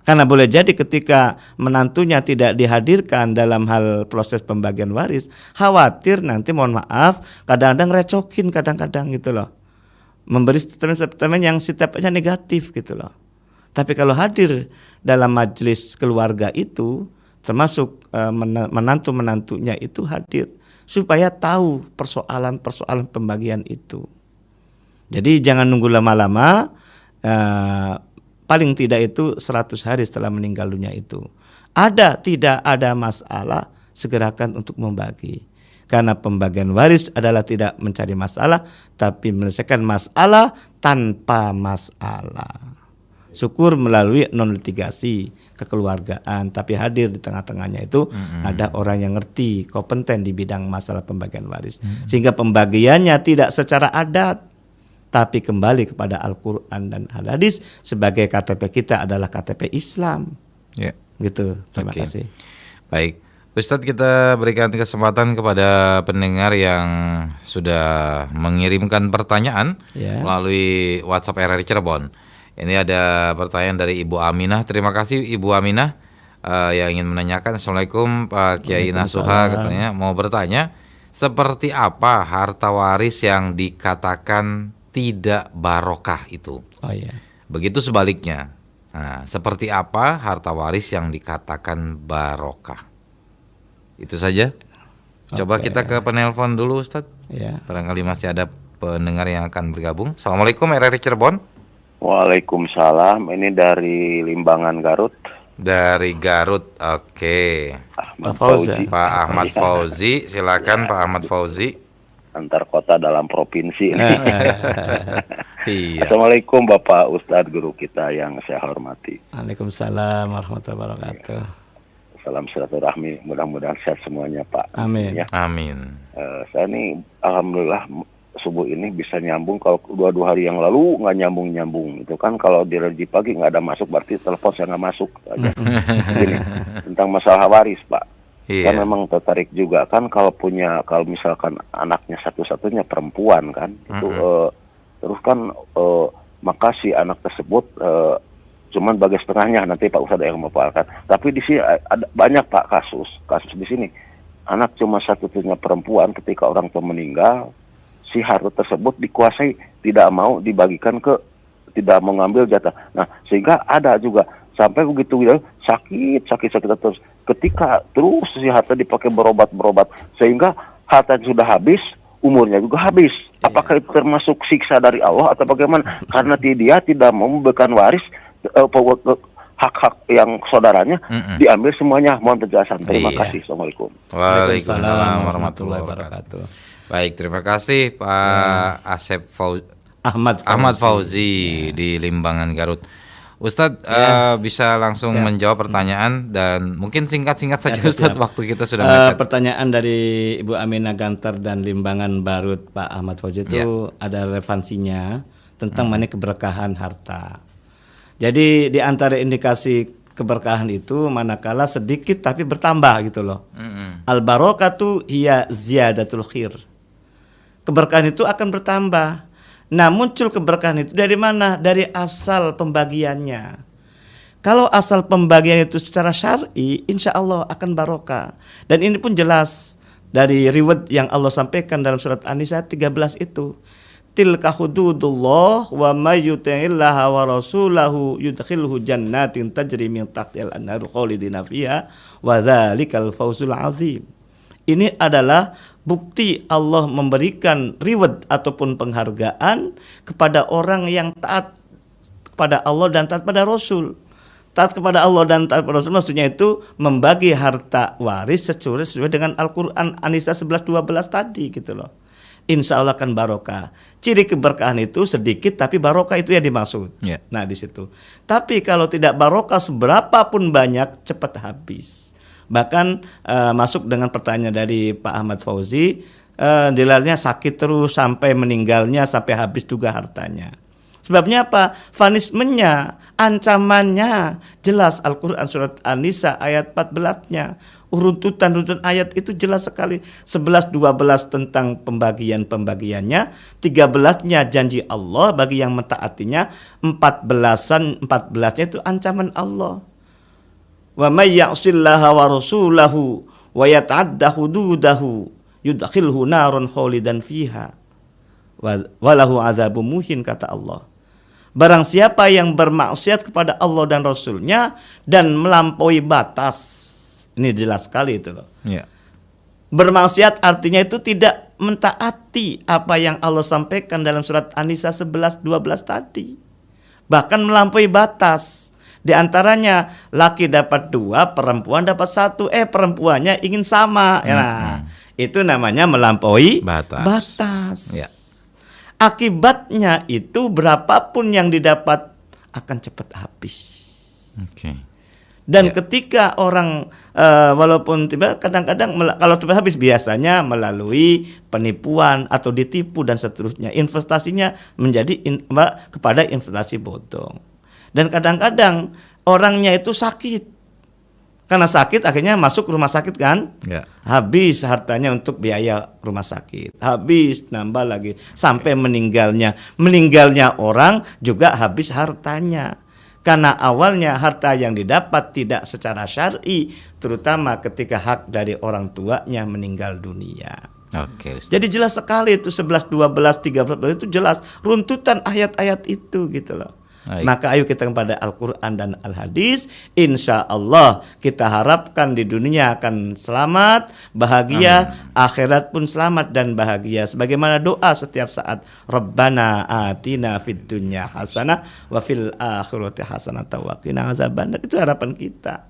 Karena boleh jadi ketika menantunya tidak dihadirkan dalam hal proses pembagian waris, khawatir nanti mohon maaf kadang-kadang recokin kadang-kadang gitu loh. Memberi statement yang sifatnya negatif gitu loh. Tapi kalau hadir dalam majelis keluarga itu, termasuk menantu-menantunya itu hadir, supaya tahu persoalan-persoalan pembagian itu. Jadi jangan nunggu lama-lama, paling tidak itu 100 hari setelah meninggal dunia itu. Tidak ada masalah, segerakan untuk membagi. Karena pembagian waris adalah tidak mencari masalah, tapi menyelesaikan masalah tanpa masalah. Syukur melalui non-litigasi kekeluargaan, tapi hadir di tengah-tengahnya itu ada orang yang ngerti, kompeten di bidang masalah pembagian waris. Sehingga pembagiannya tidak secara adat, tapi kembali kepada Al-Quran dan Hadis. Sebagai KTP kita adalah KTP Islam. Gitu. Terima kasih. Baik, Ustadz, kita berikan kesempatan kepada pendengar yang sudah mengirimkan pertanyaan melalui WhatsApp RRI Cirebon. Ini ada pertanyaan dari Ibu Aminah. Terima kasih Ibu Aminah yang ingin menanyakan. Assalamualaikum Pak Kiai Nasuha, katanya mau bertanya, seperti apa harta waris yang dikatakan tidak barokah itu? Begitu sebaliknya. Nah, seperti apa harta waris yang dikatakan barokah? Itu saja. Coba kita ke penelpon dulu Ustadz. Barangkali masih ada pendengar yang akan bergabung. Assalamualaikum RRI Cirebon. Waalaikumsalam, ini dari Limbangan Garut. Dari Garut, oke. Pak Ahmad Fauzi, silakan Pak Ahmad Fauzi. Antar kota dalam provinsi. Iya. Assalamualaikum Bapak Ustadz guru kita yang saya hormati. Waalaikumsalam warahmatullahi wabarakatuh. Salam silaturahmi, mudah-mudahan sehat semuanya Pak. Amin. Amin. Saya nih alhamdulillah subuh ini bisa nyambung. Kalau 2 hari yang lalu nggak nyambung itu kan, kalau di Religi Pagi nggak ada masuk, berarti telepon saya nggak masuk aja. Gini, tentang masalah waris Pak. Saya memang tertarik juga kan, kalau misalkan anaknya satu-satunya perempuan kan, itu terus kan maka si anak tersebut cuman bagi setengahnya, nanti Pak Ustadz yang memaparkan. Tapi di sini ada banyak Pak kasus di sini, anak cuma satu-satunya perempuan, ketika orang tua meninggal, si harta tersebut dikuasai, tidak mau dibagikan tidak mengambil jatah. Nah, sehingga ada juga sampai begitu sakit terus. Ketika terus si harta dipakai berobat, sehingga harta sudah habis, umurnya juga habis. Apakah itu termasuk siksa dari Allah atau bagaimana? Karena dia tidak mau memberikan waris, hak-hak yang saudaranya diambil semuanya. Mohon penjelasan. Terima kasih. Assalamualaikum. Waalaikumsalam warahmatullahi wabarakatuh. Baik, terima kasih Pak Asep Ahmad Fauzi di Limbangan, Garut. Ustadz bisa langsung menjawab pertanyaan dan mungkin singkat-singkat saja Ustadz, waktu kita sudah mepet. Pertanyaan dari Ibu Aminah Gantar dan Limbangan Barut Pak Ahmad Fauzi itu ada relevansinya tentang mengenai keberkahan harta. Jadi di antara indikasi keberkahan itu manakala sedikit tapi bertambah gitu loh. Al barakatu hiya ziyadatul khair. Keberkahan itu akan bertambah. Nah, muncul keberkahan itu dari mana? Dari asal pembagiannya. Kalau asal pembagian itu secara syar'i, insya Allah akan barokah. Dan ini pun jelas dari riwayat yang Allah sampaikan dalam surat An-Nisa 13 itu. Tilka hududullah wa may yuti'illaha wa rasulahu yudkhilhu jannatin tajri min tahtihal anharu khalidina fiha wa dzalikal fawzul azim. Ini adalah bukti Allah memberikan reward ataupun penghargaan kepada orang yang taat kepada Allah dan taat pada Rasul. Taat kepada Allah dan taat pada Rasul maksudnya itu membagi harta waris sesuai dengan Al-Quran An-Nisa 11-12 tadi gitu loh. Insya Allah akan barokah. Ciri keberkahan itu sedikit tapi barokah itu yang dimaksud. Nah di situ. Tapi kalau tidak barokah seberapapun banyak cepat habis. Bahkan masuk dengan pertanyaan dari Pak Ahmad Fauzi, dilarnya sakit terus sampai meninggalnya, sampai habis juga hartanya. Sebabnya apa? Punishment-nya, ancamannya jelas Al-Quran surat An-Nisa ayat 14-nya. Runtutan ayat itu jelas sekali. 11-12 tentang pembagiannya, 13-nya janji Allah bagi yang mentaatinya, 14-nya itu ancaman Allah. Wa may ya'sillaha wa rasulahu wa yata'adda hududahu yudkhilhu narun khalidan fiha wa lahu adzabun muhin, kata Allah. Barang siapa yang bermaksiat kepada Allah dan Rasulnya dan melampaui batas, ini jelas sekali itu loh. Bermaksiat artinya itu tidak mentaati apa yang Allah sampaikan dalam surat An-Nisa 11-12 tadi. Bahkan melampaui batas. Di antaranya laki dapat 2, perempuan dapat 1. Perempuannya ingin sama. Nah, itu namanya melampaui batas. Akibatnya itu berapapun yang didapat akan cepat habis. Dan ketika orang walaupun tiba kadang-kadang kalau cepat habis biasanya melalui penipuan atau ditipu dan seterusnya, investasinya menjadi kepada investasi bodong. Dan kadang-kadang orangnya itu sakit. Karena sakit akhirnya masuk rumah sakit kan? Habis hartanya untuk biaya rumah sakit. Habis nambah lagi sampai meninggalnya. Meninggalnya orang juga habis hartanya. Karena awalnya harta yang didapat tidak secara syar'i, terutama ketika hak dari orang tuanya meninggal dunia. Jadi jelas sekali itu 11, 12, 13 itu jelas runtutan ayat-ayat itu gitu loh. Maka ayo kita kepada Al-Quran dan Al-Hadis. Insya Allah kita harapkan di dunia akan selamat, bahagia, akhirat pun selamat dan bahagia. Sebagaimana doa setiap saat, Rabbana atina fid dunya hasanah wa fil akhirati hasanah wa qina azabannar. Itu harapan kita.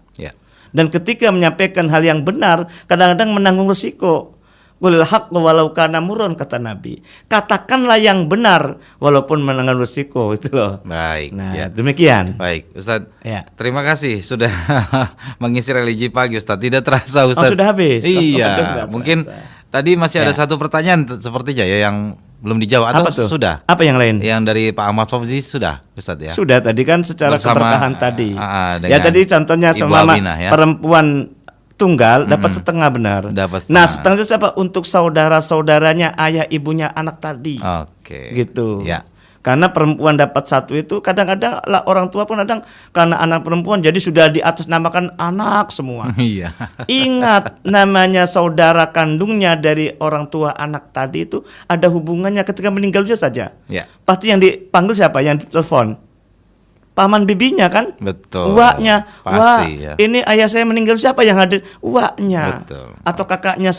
Dan ketika menyampaikan hal yang benar, kadang-kadang menanggung resiko. Qulil haqq walau kana murran, kata Nabi. Katakanlah yang benar walaupun menanggung risiko, itu loh. Baik. Nah, demikian. Baik, Ustadz. Terima kasih sudah mengisi religi pagi, Ustadz. Tidak terasa, Ustadz. Sudah habis. Iya. Mungkin tadi masih ada satu pertanyaan sepertinya ya yang belum dijawab atau sudah? Apa yang lain? Yang dari Pak Ahmad Fauzi sudah, Ustadz ya. Sudah tadi kan secara keberkahan tadi. Ya tadi contohnya sama perempuan tunggal dapat setengah benar. Nah, setengah itu siapa? Untuk saudara-saudaranya, ayah ibunya anak tadi. Gitu. Karena perempuan dapat 1 itu kadang-kadang lah orang tua pun kadang karena anak perempuan jadi sudah di atas namakan anak semua. Ingat, namanya saudara kandungnya dari orang tua anak tadi itu ada hubungannya ketika meninggal saja. Pasti yang dipanggil siapa? Yang ditelepon paman bibinya kan? Betul. Uaknya. Wah, ini ayah saya meninggal, siapa yang hadir? Uaknya. Betul. Atau kakaknya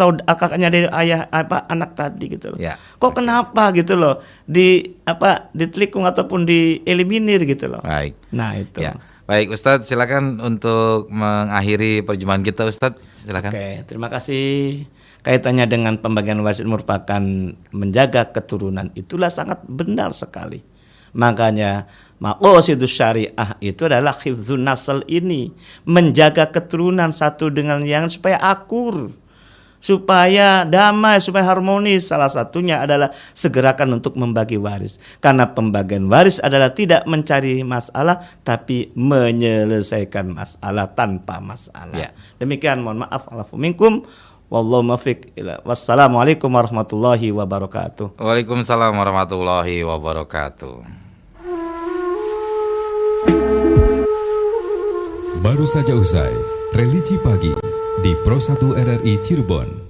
dari ayah anak tadi gitu loh. Kok kenapa gitu loh? Ditelikung ataupun dieliminir gitu loh. Baik. Nah, itu. Baik, Ustadz, silakan untuk mengakhiri perjumpaan kita, Ustadz. Silakan. Terima kasih. kaitannya dengan pembagian waris merupakan menjaga keturunan, itulah sangat benar sekali. Makanya maqasidus syariah itu adalah hifdzun nasl ini, menjaga keturunan satu dengan yang supaya akur, supaya damai, supaya harmonis. Salah satunya adalah segerakan untuk membagi waris. Karena pembagian waris adalah tidak mencari masalah, tapi menyelesaikan masalah tanpa masalah. Demikian, mohon maaf, alafu minkum. Wallahu muwaffiq. Wassalamualaikum warahmatullahi wabarakatuh. Waalaikumsalam warahmatullahi wabarakatuh. Baru saja usai Religi Pagi di Pro 1 RRI Cirebon.